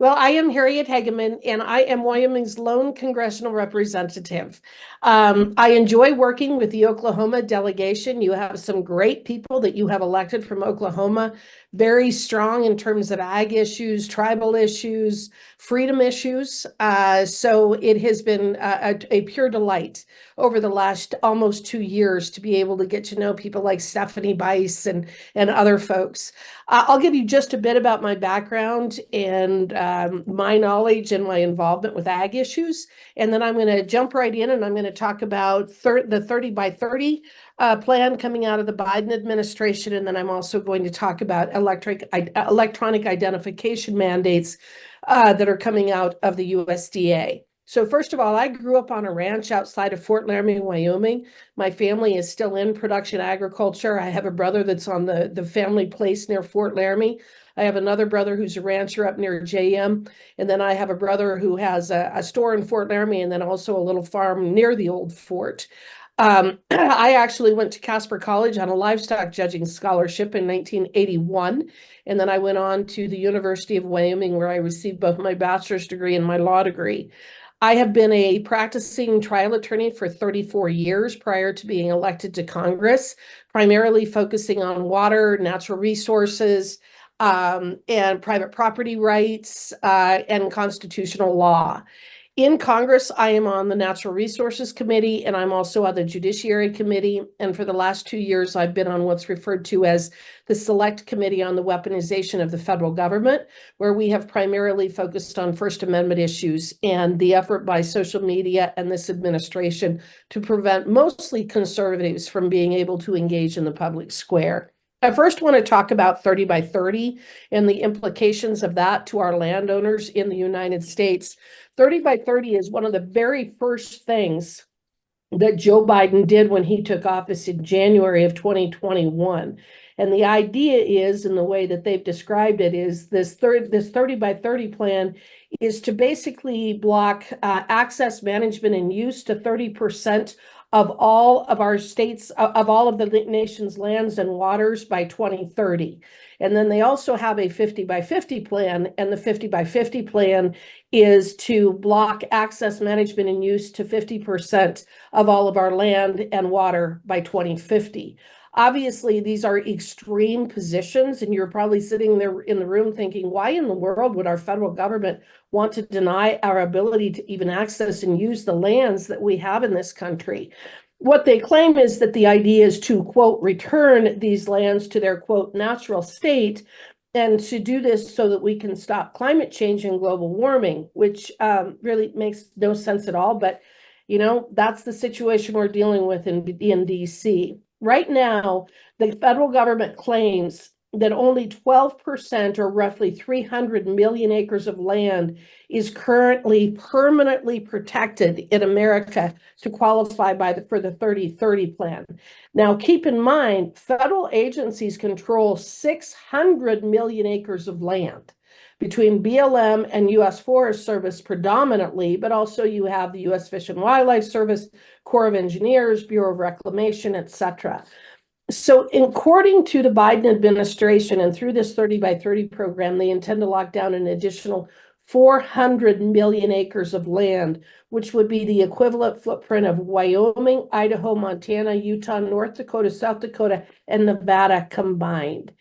Well, I am Harriet Hageman, and I am Wyoming's lone congressional representative. I enjoy working with the Oklahoma delegation. You have some great people that you have elected from Oklahoma, very strong in terms of ag issues, tribal issues, freedom issues. So it has been a pure delight over the last almost 2 years to be able to get to know people like Stephanie Bice and other folks. I'll give you just a bit about my background and my knowledge and my involvement with ag issues. And then I'm going to jump right in and I'm going to talk about the 30 by 30 plan coming out of the Biden administration. And then I'm also going to talk about electronic identification mandates that are coming out of the USDA. So first of all, I grew up on a ranch outside of Fort Laramie, Wyoming. My family is still in production agriculture. I have a brother that's on the family place near Fort Laramie. I have another brother who's a rancher up near JM. And then I have a brother who has a store in Fort Laramie and then also a little farm near the old fort. I actually went to Casper College on a livestock judging scholarship in 1981. And then I went on to the University of Wyoming, where I received both my bachelor's degree and my law degree. I have been a practicing trial attorney for 34 years prior to being elected to Congress, primarily focusing on water, natural resources, and private property rights, and constitutional law. In Congress, I am on the Natural Resources Committee, and I'm also on the Judiciary Committee. And for the last 2 years, I've been on what's referred to as the Select Committee on the Weaponization of the Federal Government, where we have primarily focused on First Amendment issues and the effort by social media and this administration to prevent mostly conservatives from being able to engage in the public square. I first want to talk about 30 by 30 and the implications of that to our landowners in the United States. 30 by 30 is one of the very first things that Joe Biden did when he took office in January of 2021. And the idea is, in the way that they've described it, is this 30 by 30 plan is to basically block access, management, and use to 30% of all of our states, of all of the nation's lands and waters by 2030. And then they also have a 50 by 50 plan, and the 50 by 50 plan is to block access, management, and use to 50% of all of our land and water by 2050. Obviously, these are extreme positions, and you're probably sitting there in the room thinking, why in the world would our federal government want to deny our ability to even access and use the lands that we have in this country? What they claim is that the idea is to, quote, return these lands to their, quote, natural state, and to do this so that we can stop climate change and global warming, which really makes no sense at all. But, you know, that's the situation we're dealing with in DC. Right now, the federal government claims that only 12%, or roughly 300 million acres of land, is currently permanently protected in America to qualify for the 30/30 plan. Now, keep in mind, federal agencies control 600 million acres of land between BLM and U.S. Forest Service predominantly, but also you have the U.S. Fish and Wildlife Service, Corps of Engineers, Bureau of Reclamation, etc. So according to the Biden administration, and through this 30 by 30 program, they intend to lock down an additional 400 million acres of land, which would be the equivalent footprint of Wyoming, Idaho, Montana, Utah, North Dakota, South Dakota, and Nevada combined.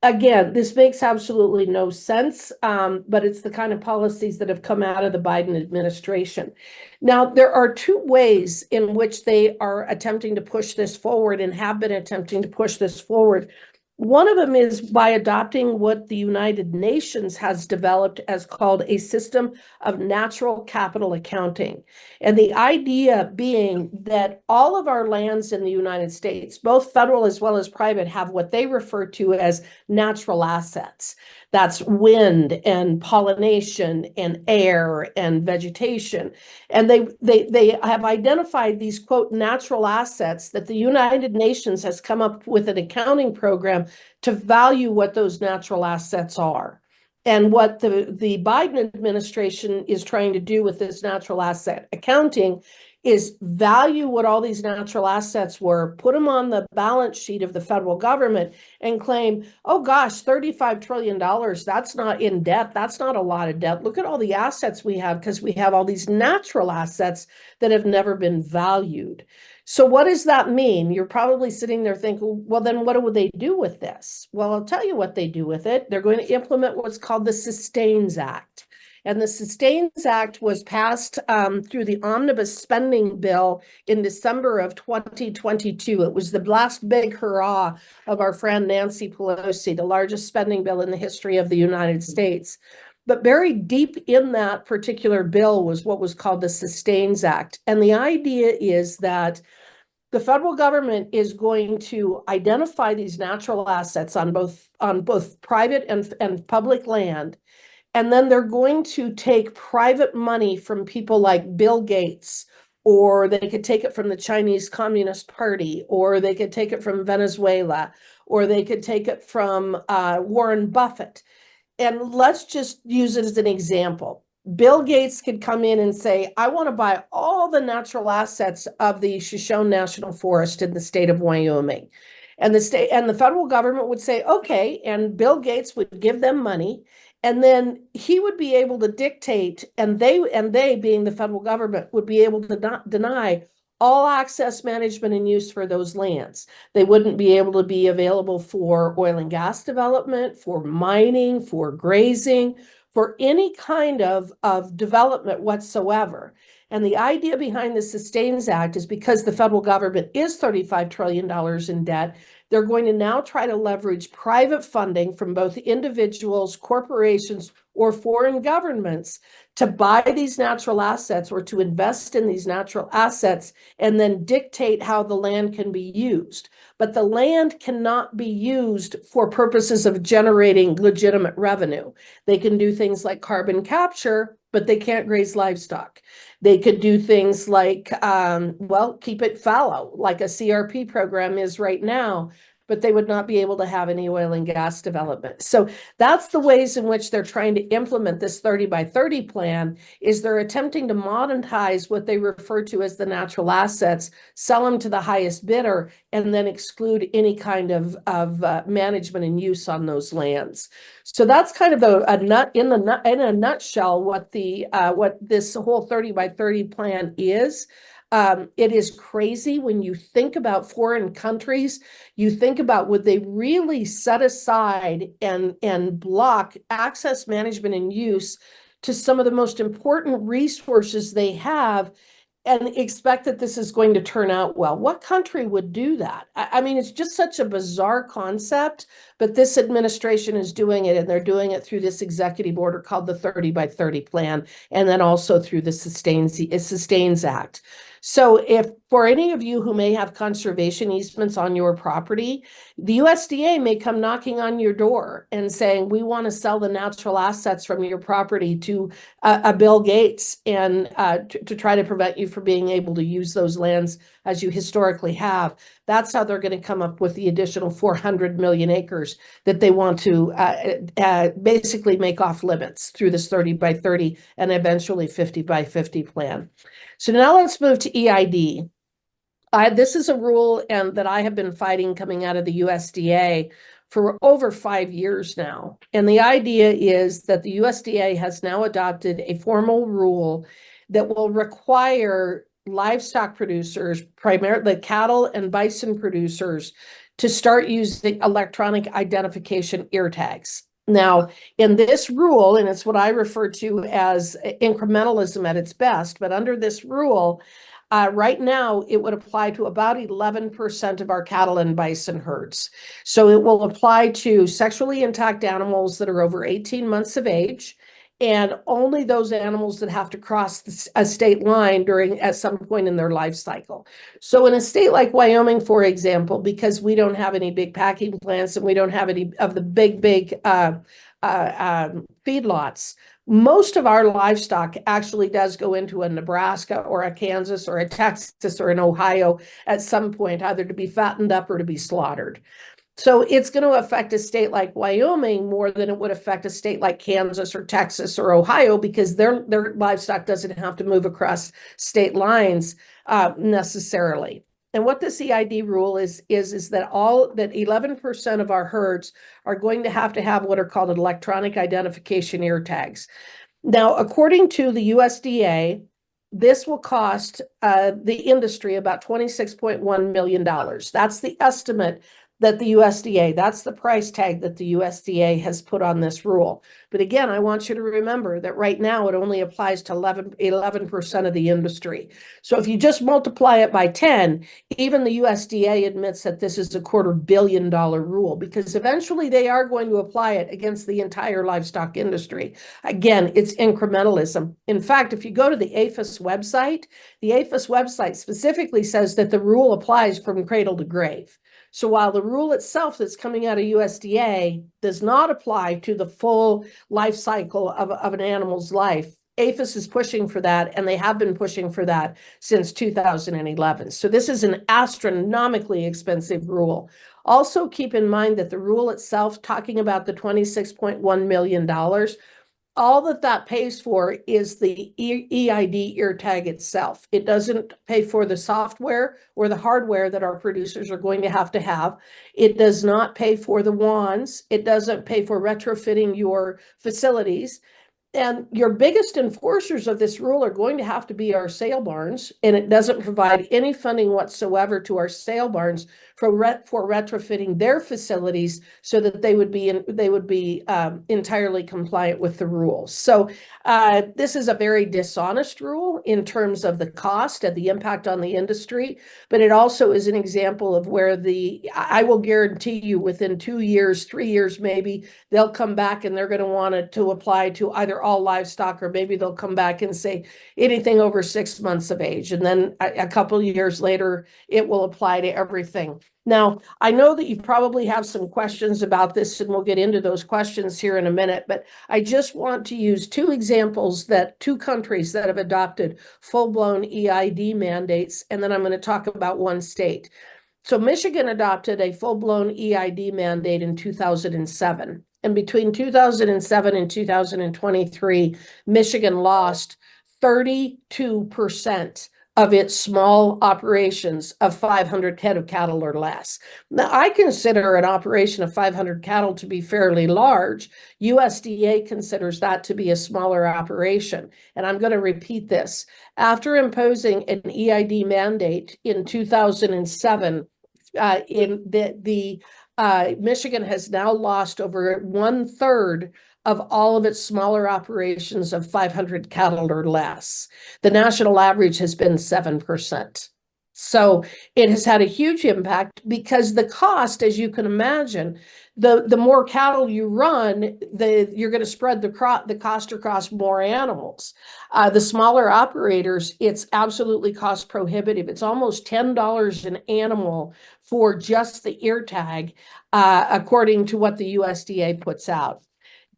Again, this makes absolutely no sense, but it's the kind of policies that have come out of the Biden administration. Now, there are two ways in which they are attempting to push this forward and have been attempting to push this forward. One of them is by adopting what the United Nations has developed as called a system of natural capital accounting. And the idea being that all of our lands in the United States, both federal as well as private, have what they refer to as natural assets. That's wind and pollination and air and vegetation. And they have identified these, quote, natural assets that the United Nations has come up with an accounting program to value what those natural assets are. And what the Biden administration is trying to do with this natural asset accounting is value what all these natural assets were, put them on the balance sheet of the federal government and claim, oh gosh, $35 trillion, that's not in debt. That's not a lot of debt. Look at all the assets we have because we have all these natural assets that have never been valued. So what does that mean? You're probably sitting there thinking, well, then what would they do with this? Well, I'll tell you what they do with it. They're going to implement what's called the Sustains Act. And the Sustains Act was passed through the omnibus spending bill in December of 2022. It was the last big hurrah of our friend Nancy Pelosi, the largest spending bill in the history of the United States. But buried deep in that particular bill was what was called the Sustains Act. And the idea is that the federal government is going to identify these natural assets on both private and public land. And then they're going to take private money from people like Bill Gates, or they could take it from the Chinese Communist Party, or they could take it from Venezuela, or they could take it from Warren Buffett. And let's just use it as an example. Bill Gates could come in and say, I want to buy all the natural assets of the Shoshone National Forest in the state of Wyoming. And the federal government would say, okay, and Bill Gates would give them money. And then he would be able to dictate, and they being the federal government, would be able to not deny all access, management, and use for those lands. They wouldn't be able to be available for oil and gas development, for mining, for grazing, for any kind of development whatsoever. And the idea behind the Sustains Act is because the federal government is $35 trillion in debt, they're going to now try to leverage private funding from both individuals, corporations, or foreign governments to buy these natural assets or to invest in these natural assets and then dictate how the land can be used. But the land cannot be used for purposes of generating legitimate revenue. They can do things like carbon capture, but they can't graze livestock. They could do things like, keep it fallow, like a CRP program is right now, but they would not be able to have any oil and gas development. So that's the ways in which they're trying to implement this 30 by 30 plan, is they're attempting to monetize what they refer to as the natural assets, sell them to the highest bidder, and then exclude any kind of management and use on those lands. So that's kind of in a nutshell what this whole 30 by 30 plan is. It is crazy when you think about foreign countries. You think about, would they really set aside and block access, management, and use to some of the most important resources they have and expect that this is going to turn out well? What country would do that? I mean, it's just such a bizarre concept, but this administration is doing it, and they're doing it through this executive order called the 30 by 30 plan, and then also through the Sustains Act. So if for any of you who may have conservation easements on your property, the USDA may come knocking on your door and saying, we want to sell the natural assets from your property to a Bill Gates and to try to prevent you from being able to use those lands as you historically have. That's how they're going to come up with the additional 400 million acres that they want to basically make off limits through this 30 by 30 and eventually 50 by 50 plan. So now let's move to EID. This is a rule that I have been fighting coming out of the USDA for over 5 years now. And the idea is that the USDA has now adopted a formal rule that will require livestock producers, primarily cattle and bison producers, to start using electronic identification ear tags. Now, in this rule, and it's what I refer to as incrementalism at its best, but under this rule, right now, it would apply to about 11% of our cattle and bison herds. So it will apply to sexually intact animals that are over 18 months of age, and only those animals that have to cross a state line at some point in their life cycle. So in a state like Wyoming, for example, because we don't have any big packing plants and we don't have any of the big feedlots, most of our livestock actually does go into a Nebraska or a Kansas or a Texas or an Ohio at some point, either to be fattened up or to be slaughtered. So it's going to affect a state like Wyoming more than it would affect a state like Kansas or Texas or Ohio, because their livestock doesn't have to move across state lines necessarily. And what this EID rule is that 11% of our herds are going to have what are called electronic identification ear tags. Now, according to the USDA, this will cost the industry about $26.1 million. That's the estimate that the USDA, that's the price tag that the USDA has put on this rule. But again, I want you to remember that right now it only applies to 11% of the industry. So if you just multiply it by 10, even the USDA admits that this is a $250 million rule, because eventually they are going to apply it against the entire livestock industry. Again, it's incrementalism. In fact, if you go to the APHIS website, the APHIS website specifically says that the rule applies from cradle to grave. So while the rule itself that's coming out of USDA does not apply to the full life cycle of an animal's life, APHIS is pushing for that, and they have been pushing for that since 2011. So this is an astronomically expensive rule. Also, keep in mind that the rule itself, talking about the $26.1 million, all that pays for is the EID ear tag itself. It doesn't pay for the software or the hardware that our producers are going to have. It does not pay for the wands. It doesn't pay for retrofitting your facilities. And your biggest enforcers of this rule are going to have to be our sale barns, and it doesn't provide any funding whatsoever to our sale barns for retrofitting their facilities so that they would be entirely compliant with the rules. So this is a very dishonest rule in terms of the cost and the impact on the industry, but it also is an example of where I will guarantee you within 2 years, 3 years maybe, they'll come back and they're going to want it to apply to either all livestock, or maybe they'll come back and say anything over 6 months of age. And then a couple of years later, it will apply to everything. Now, I know that you probably have some questions about this, and we'll get into those questions here in a minute, but I just want to use two examples, two countries that have adopted full-blown EID mandates, and then I'm going to talk about one state. So Michigan adopted a full-blown EID mandate in 2007. And between 2007 and 2023, Michigan lost 32% of its small operations of 500 head of cattle or less. Now, I consider an operation of 500 cattle to be fairly large. USDA considers that to be a smaller operation. And I'm going to repeat this. After imposing an EID mandate in 2007, Michigan has now lost over 1/3 of all of its smaller operations of 500 cattle or less. The national average has been 7%. So it has had a huge impact, because the cost, as you can imagine, the more cattle you run, you're going to spread the cost across more animals. The smaller operators, it's absolutely cost prohibitive. It's almost $10 an animal for just the ear tag, according to what the USDA puts out.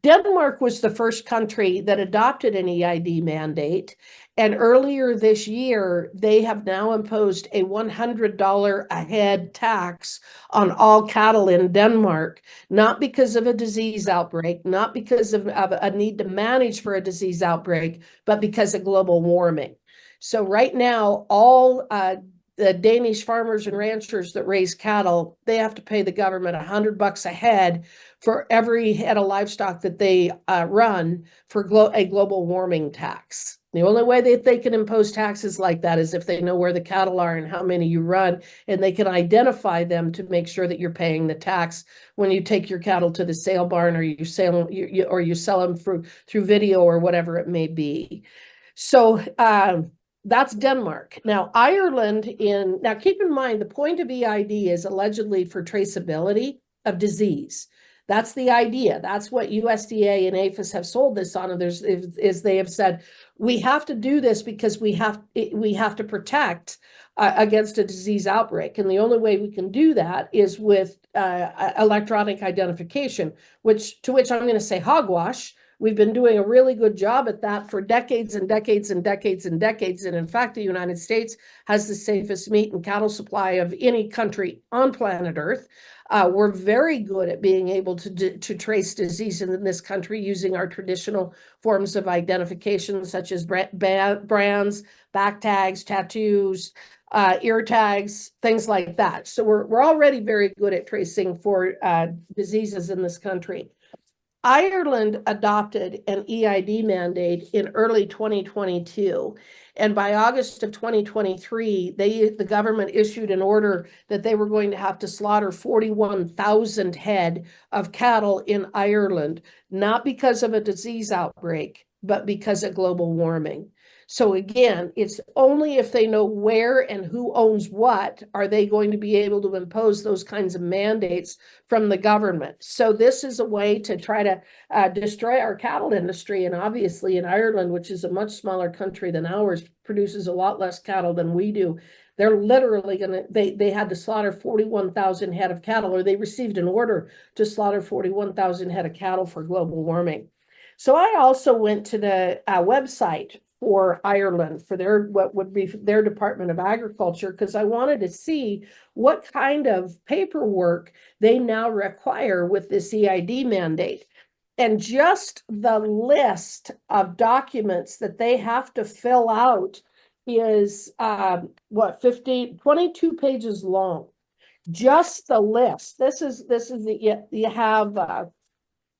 Denmark was the first country that adopted an EID mandate, and earlier this year, they have now imposed a $100 a head tax on all cattle in Denmark, not because of a disease outbreak, not because of a need to manage for a disease outbreak, but because of global warming. So right now, all the Danish farmers and ranchers that raise cattle, they have to pay the government $100 a head for every head of livestock that they run for a global warming tax. The only way that they can impose taxes like that is if they know where the cattle are and how many you run, and they can identify them to make sure that you're paying the tax when you take your cattle to the sale barn, or you sell them through video or whatever it may be. So that's Denmark. Now, Ireland, now keep in mind, the point of EID is allegedly for traceability of disease. That's the idea. That's what USDA and APHIS have sold this on. Is they have said, we have to do this because we have to protect against a disease outbreak. And the only way we can do that is with electronic identification, to which I'm going to say hogwash. We've been doing a really good job at that for decades and decades and decades and decades. And in fact, the United States has the safest meat and cattle supply of any country on planet Earth. We're very good at being able to trace disease in this country using our traditional forms of identification, such as brands, back tags, tattoos, ear tags, things like that. So we're already very good at tracing for diseases in this country. Ireland adopted an EID mandate in early 2022. And by August of 2023, the government issued an order that they were going to have to slaughter 41,000 head of cattle in Ireland, not because of a disease outbreak, but because of global warming. So again, it's only if they know where and who owns what are they going to be able to impose those kinds of mandates from the government. So this is a way to try to destroy our cattle industry. And obviously in Ireland, which is a much smaller country than ours, produces a lot less cattle than we do. They're literally they had to slaughter 41,000 head of cattle, or they received an order to slaughter 41,000 head of cattle for global warming. So I also went to the website for Ireland, for their what would be their Department of Agriculture, because I wanted to see what kind of paperwork they now require with this EID mandate. And just the list of documents that they have to fill out is 22 pages long. Just the list. This is you have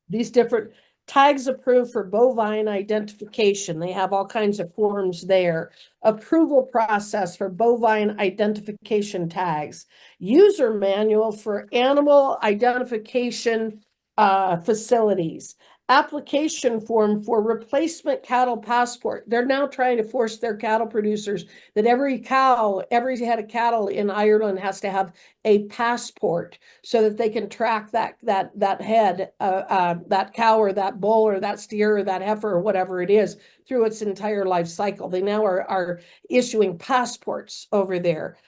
these different tags approved for bovine identification. They have all kinds of forms there. Approval process for bovine identification tags. User manual for animal identification facilities. Application form for replacement cattle passport. They're now trying to force their cattle producers that every head of cattle in Ireland has to have a passport so that they can track that head, that cow or that bull or that steer or that heifer or whatever it is through its entire life cycle. They now are issuing passports over there.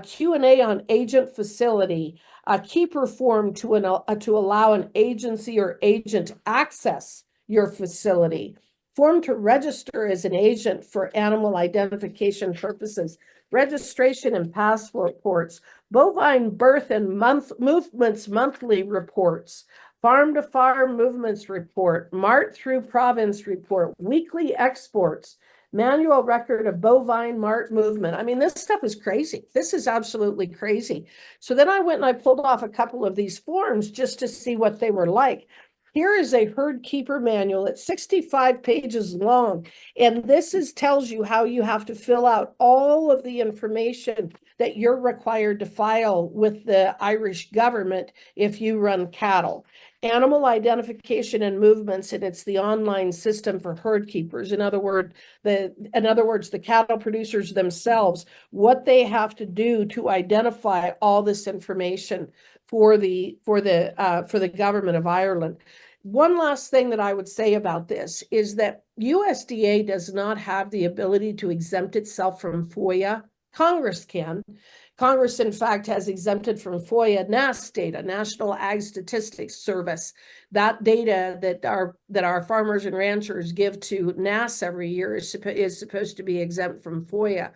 Q&A on agent facility. A keeper form to allow an agency or agent access your facility. Form to register as an agent for animal identification purposes. Registration and passports. Bovine birth and movements monthly reports. Farm to farm movements report. Mart through province report. Weekly exports. Manual record of bovine mart movement. I mean, this stuff is crazy. This is absolutely crazy. So then I went and I pulled off a couple of these forms just to see what they were like. Here is a herd keeper manual. It's 65 pages long. And this tells you how you have to fill out all of the information that you're required to file with the Irish government if you run cattle. Animal identification and movements, and it's the online system for herd keepers. In other words, the cattle producers themselves, what they have to do to identify all this information for the government of Ireland. One last thing that I would say about this is that USDA does not have the ability to exempt itself from FOIA. Congress can. Congress, in fact, has exempted from FOIA NAS data, National Ag Statistics Service. That data that our farmers and ranchers give to NAS every year is supposed to be exempt from FOIA.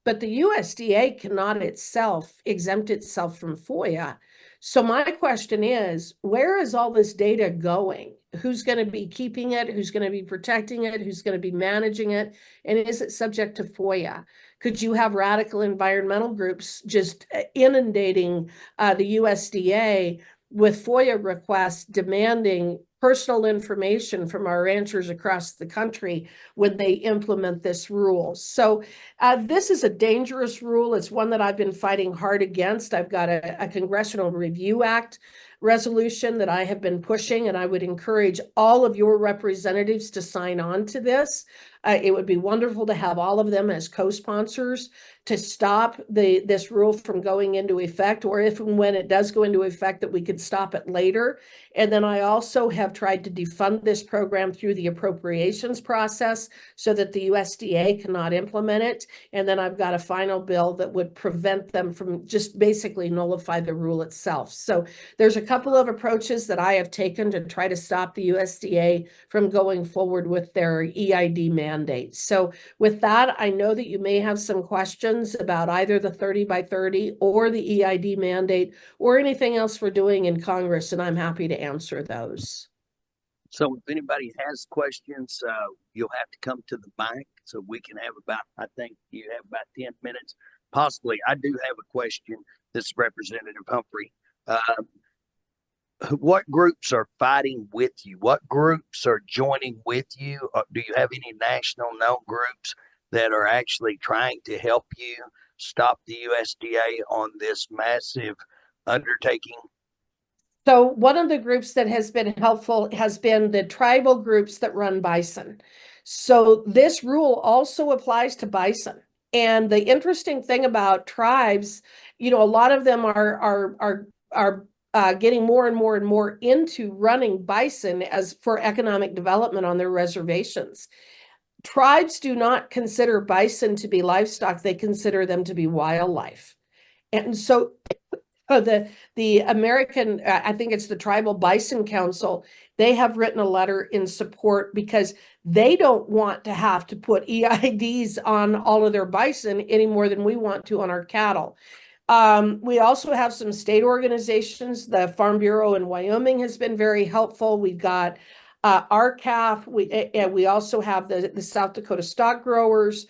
But the USDA cannot itself exempt itself from FOIA. So my question is, where is all this data going? Who's going to be keeping it? Who's going to be protecting it? Who's going to be managing it? And is it subject to FOIA? Could you have radical environmental groups just inundating the USDA with FOIA requests demanding personal information from our ranchers across the country when they implement this rule? So this is a dangerous rule. It's one that I've been fighting hard against. I've got a Congressional Review Act resolution that I have been pushing, and I would encourage all of your representatives to sign on to this. It would be wonderful to have all of them as co-sponsors to stop this rule from going into effect, or if and when it does go into effect, that we could stop it later. And then I also have tried to defund this program through the appropriations process so that the USDA cannot implement it. And then I've got a final bill that would prevent them from just basically nullify the rule itself. So there's a couple of approaches that I have taken to try to stop the USDA from going forward with their EID mandate. So with that, I know that you may have some questions about either the 30 by 30 or the EID mandate or anything else we're doing in Congress, and I'm happy to answer those. So if anybody has questions, you'll have to come to the mic so we can have about, I think you have about 10 minutes. Possibly, I do have a question. This is Representative Humphrey. What groups are fighting with you? What groups are joining with you? Do you have any national known groups that are actually trying to help you stop the USDA on this massive undertaking? So one of the groups that has been helpful has been the tribal groups that run bison. So this rule also applies to bison. And the interesting thing about tribes, a lot of them are getting more and more and more into running bison as for economic development on their reservations. Tribes do not consider bison to be livestock; they consider them to be wildlife. And so the American, I think it's the Tribal Bison Council, they have written a letter in support because they don't want to have to put EIDs on all of their bison any more than we want to on our cattle. We also have some state organizations. The Farm Bureau in Wyoming has been very helpful. We've got RCAF. We also have the South Dakota Stockgrowers.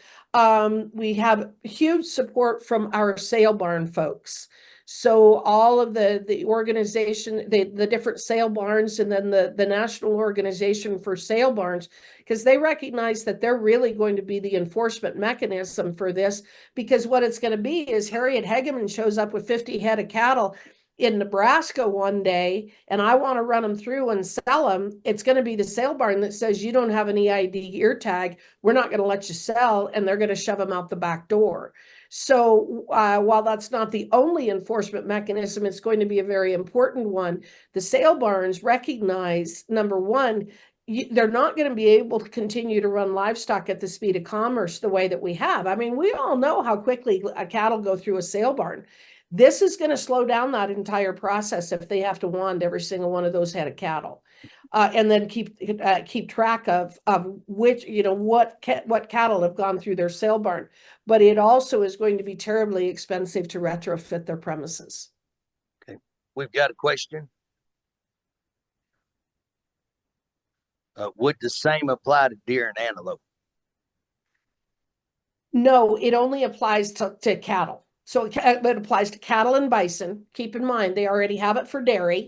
We have huge support from our sale barn folks. So all of the organization, the different sale barns, and then the National Organization for Sale Barns, because they recognize that they're really going to be the enforcement mechanism for this, because what it's going to be is Harriet Hageman shows up with 50 head of cattle in Nebraska one day, and I want to run them through and sell them. It's going to be the sale barn that says, you don't have an EID ear tag, we're not going to let you sell, and they're going to shove them out the back door. So while that's not the only enforcement mechanism, it's going to be a very important one. The sale barns recognize, number one, they're not going to be able to continue to run livestock at the speed of commerce the way that we have. I mean, we all know how quickly cattle go through a sale barn. This is going to slow down that entire process if they have to wand every single one of those head of cattle. And then keep track of which, what cattle have gone through their sale barn. But it also is going to be terribly expensive to retrofit their premises. Okay, we've got a question. Would the same apply to deer and antelope? No, it only applies to cattle. So it applies to cattle and bison. Keep in mind, they already have it for dairy.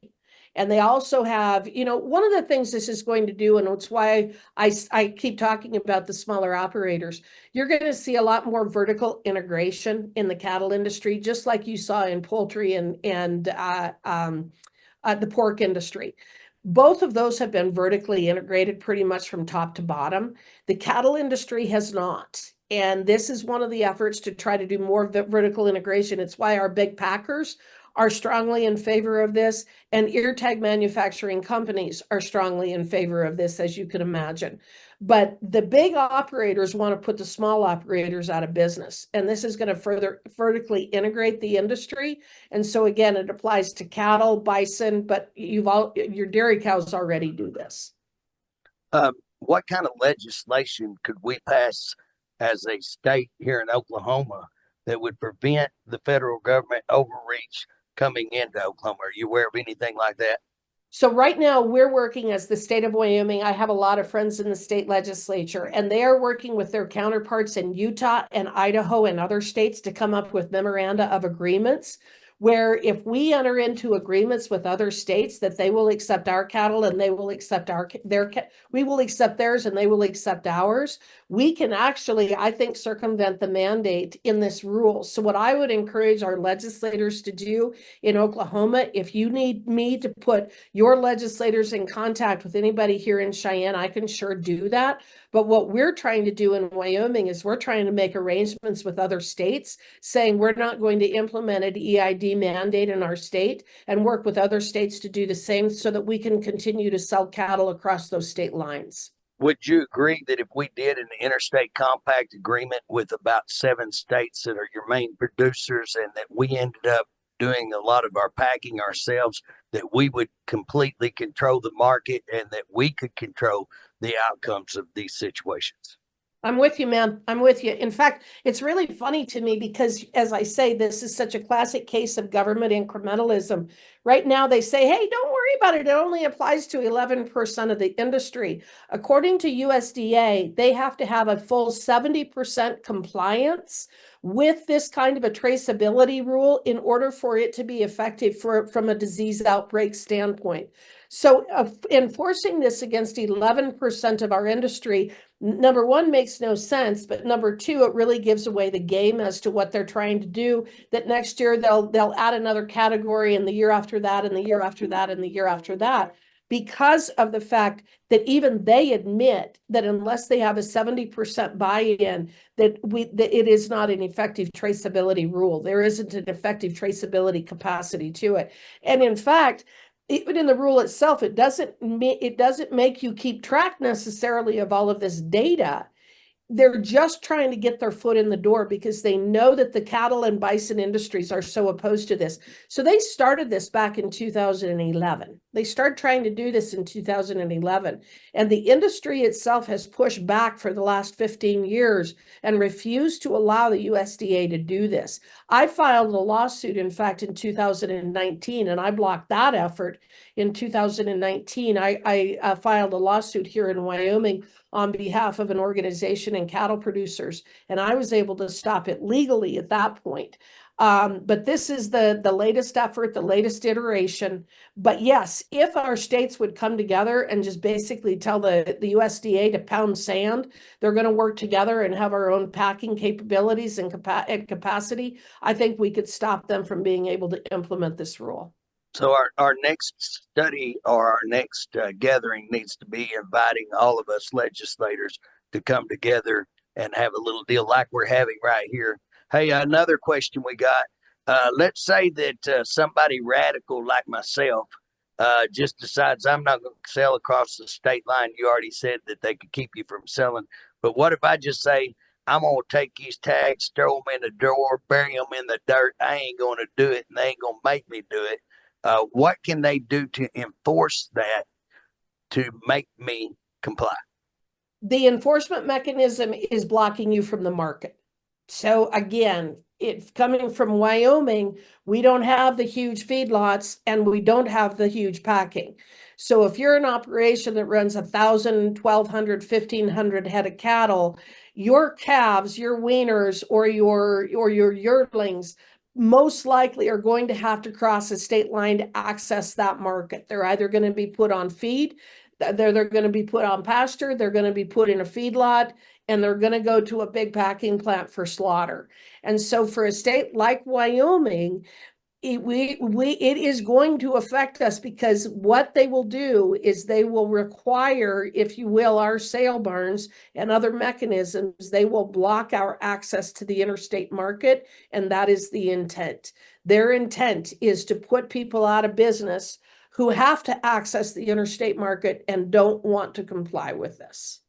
And they also have, one of the things this is going to do, and it's why I keep talking about the smaller operators, you're going to see a lot more vertical integration in the cattle industry, just like you saw in poultry and the pork industry. Both of those have been vertically integrated pretty much from top to bottom. The cattle industry has not. And this is one of the efforts to try to do more vertical integration. It's why our big packers are strongly in favor of this, and ear tag manufacturing companies are strongly in favor of this, as you can imagine. But the big operators want to put the small operators out of business, and this is going to further vertically integrate the industry. And so again, it applies to cattle, bison, but your dairy cows already do this. What kind of legislation could we pass as a state here in Oklahoma that would prevent the federal government overreach coming into Oklahoma? Are you aware of anything like that? So right now we're working as the state of Wyoming. I have a lot of friends in the state legislature, and they are working with their counterparts in Utah and Idaho and other states to come up with memoranda of agreements where if we enter into agreements with other states that they will accept our cattle and they will accept we will accept theirs and they will accept ours, we can actually, I think, circumvent the mandate in this rule. So what I would encourage our legislators to do in Oklahoma, if you need me to put your legislators in contact with anybody here in Cheyenne, I can sure do that. But what we're trying to do in Wyoming is we're trying to make arrangements with other states saying we're not going to implement an EID mandate in our state and work with other states to do the same so that we can continue to sell cattle across those state lines. Would you agree that if we did an interstate compact agreement with about 7 states that are your main producers and that we ended up doing a lot of our packing ourselves, that we would completely control the market and that we could control the outcomes of these situations. I'm with you, man. I'm with you. In fact, it's really funny to me because, as I say, this is such a classic case of government incrementalism. Right now, they say, hey, don't worry about it. It only applies to 11% of the industry. According to USDA, they have to have a full 70% compliance with this kind of a traceability rule in order for it to be effective from a disease outbreak standpoint. So enforcing this against 11% of our industry, number one, makes no sense, but number two, it really gives away the game as to what they're trying to do. That next year they'll add another category, and the year after that, and the year after that, and the year after that, because of the fact that even they admit that unless they have a 70% buy-in, that it is not an effective traceability rule. There isn't an effective traceability capacity to it. And in fact, even in the rule itself, it doesn't make you keep track necessarily of all of this data. They're just trying to get their foot in the door because they know that the cattle and bison industries are so opposed to this. So they started this back in 2011. They started trying to do this in 2011. And the industry itself has pushed back for the last 15 years and refused to allow the USDA to do this. I filed a lawsuit, in fact, in 2019, and I blocked that effort in 2019. I filed a lawsuit here in Wyoming on behalf of an organization and cattle producers, and I was able to stop it legally at that point. But this is the latest effort, the latest iteration. But yes, if our states would come together and just basically tell the USDA to pound sand, they're going to work together and have our own packing capabilities and capacity, I think we could stop them from being able to implement this rule. So our next study or our next gathering needs to be inviting all of us legislators to come together and have a little deal like we're having right here. Hey, another question we got. Let's say that somebody radical like myself just decides I'm not going to sell across the state line. You already said that they could keep you from selling. But what if I just say, I'm going to take these tags, throw them in the drawer, bury them in the dirt. I ain't going to do it, and they ain't going to make me do it. What can they do to enforce that to make me comply? The enforcement mechanism is blocking you from the market. So again, it's coming from Wyoming. We don't have the huge feedlots and we don't have the huge packing. So if you're an operation that runs 1,000, 1,200, 1,500 head of cattle, your calves, your weaners, or your yearlings most likely are going to have to cross a state line to access that market. They're either going to be put on feed, they're going to be put on pasture, they're going to be put in a feedlot, and they're going to go to a big packing plant for slaughter. And so for a state like Wyoming, it is going to affect us because what they will do is they will require, if you will, our sale barns and other mechanisms, they will block our access to the interstate market. And that is the intent. Their intent is to put people out of business who have to access the interstate market and don't want to comply with this.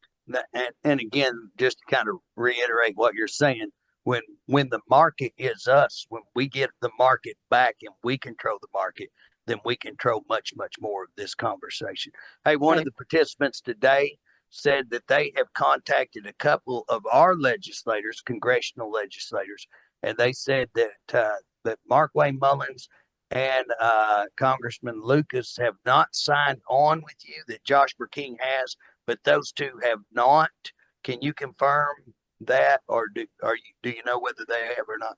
And again, just to kind of reiterate what you're saying, when the market is us, when we get the market back and we control the market, then we control much, much more of this conversation. Hey, one of the participants today said that they have contacted a couple of our legislators, congressional legislators, and they said that Markway Mullins and Congressman Lucas have not signed on with you, that Josh Burking has, but those two have not. Can you confirm that, or do you know whether they have or not?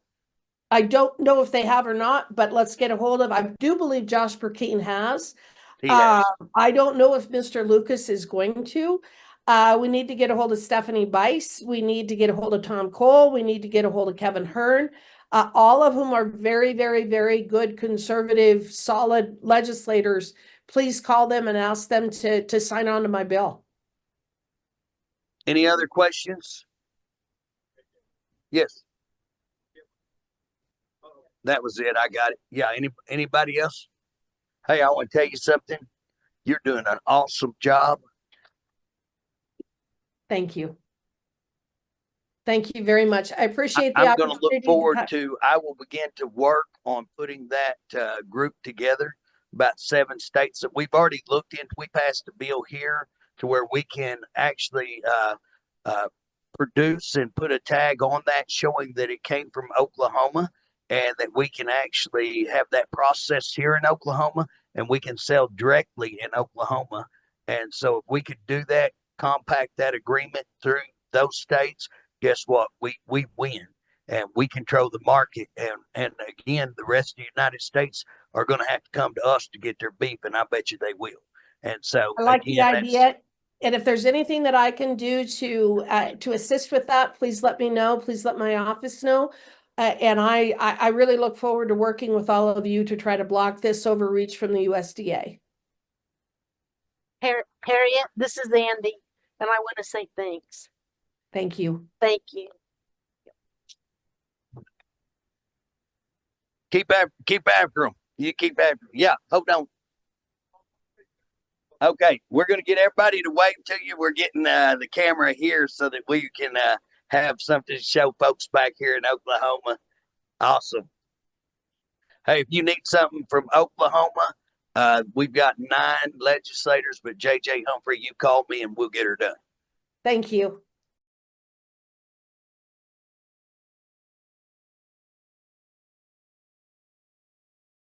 I don't know if they have or not, but let's get a hold of. I do believe Josh Burkeen has. He has. I don't know if Mr. Lucas is going to. We need to get a hold of Stephanie Bice. We need to get a hold of Tom Cole. We need to get a hold of Kevin Hearn. All of whom are very, very, very good, conservative, solid legislators. Please call them and ask them to sign on to my bill. Any other questions? Yes. That was it. I got it. Yeah. Anybody else? Hey, I want to tell you something. You're doing an awesome job. Thank you. Thank you very much. I appreciate the I'm going to look opportunity forward to, I will begin to work on putting that group together. About 7 states that we've already looked into. We passed a bill here to where we can actually uh, produce and put a tag on that showing that it came from Oklahoma, and that we can actually have that processed here in Oklahoma, and we can sell directly in Oklahoma. And so if we could do that, compact that agreement through those states, guess what? We win, and we control the market. And again, the rest of the United States are going to have to come to us to get their beef, and I bet you they will. And so I like the again, that's idea. And if there's anything that I can do to assist with that, please let me know. Please let my office know. And I really look forward to working with all of you to try to block this overreach from the USDA. Harriet, this is Andy, and I want to say thanks. Thank you. Thank you. keep after them. You keep after them. Yeah, hold on. Okay, we're going to get everybody to wait until we're getting the camera here so that we can have something to show folks back here in Oklahoma. Awesome. Hey, if you need something from Oklahoma, we've got 9 legislators, but JJ Humphrey, you call me and we'll get her done. Thank you.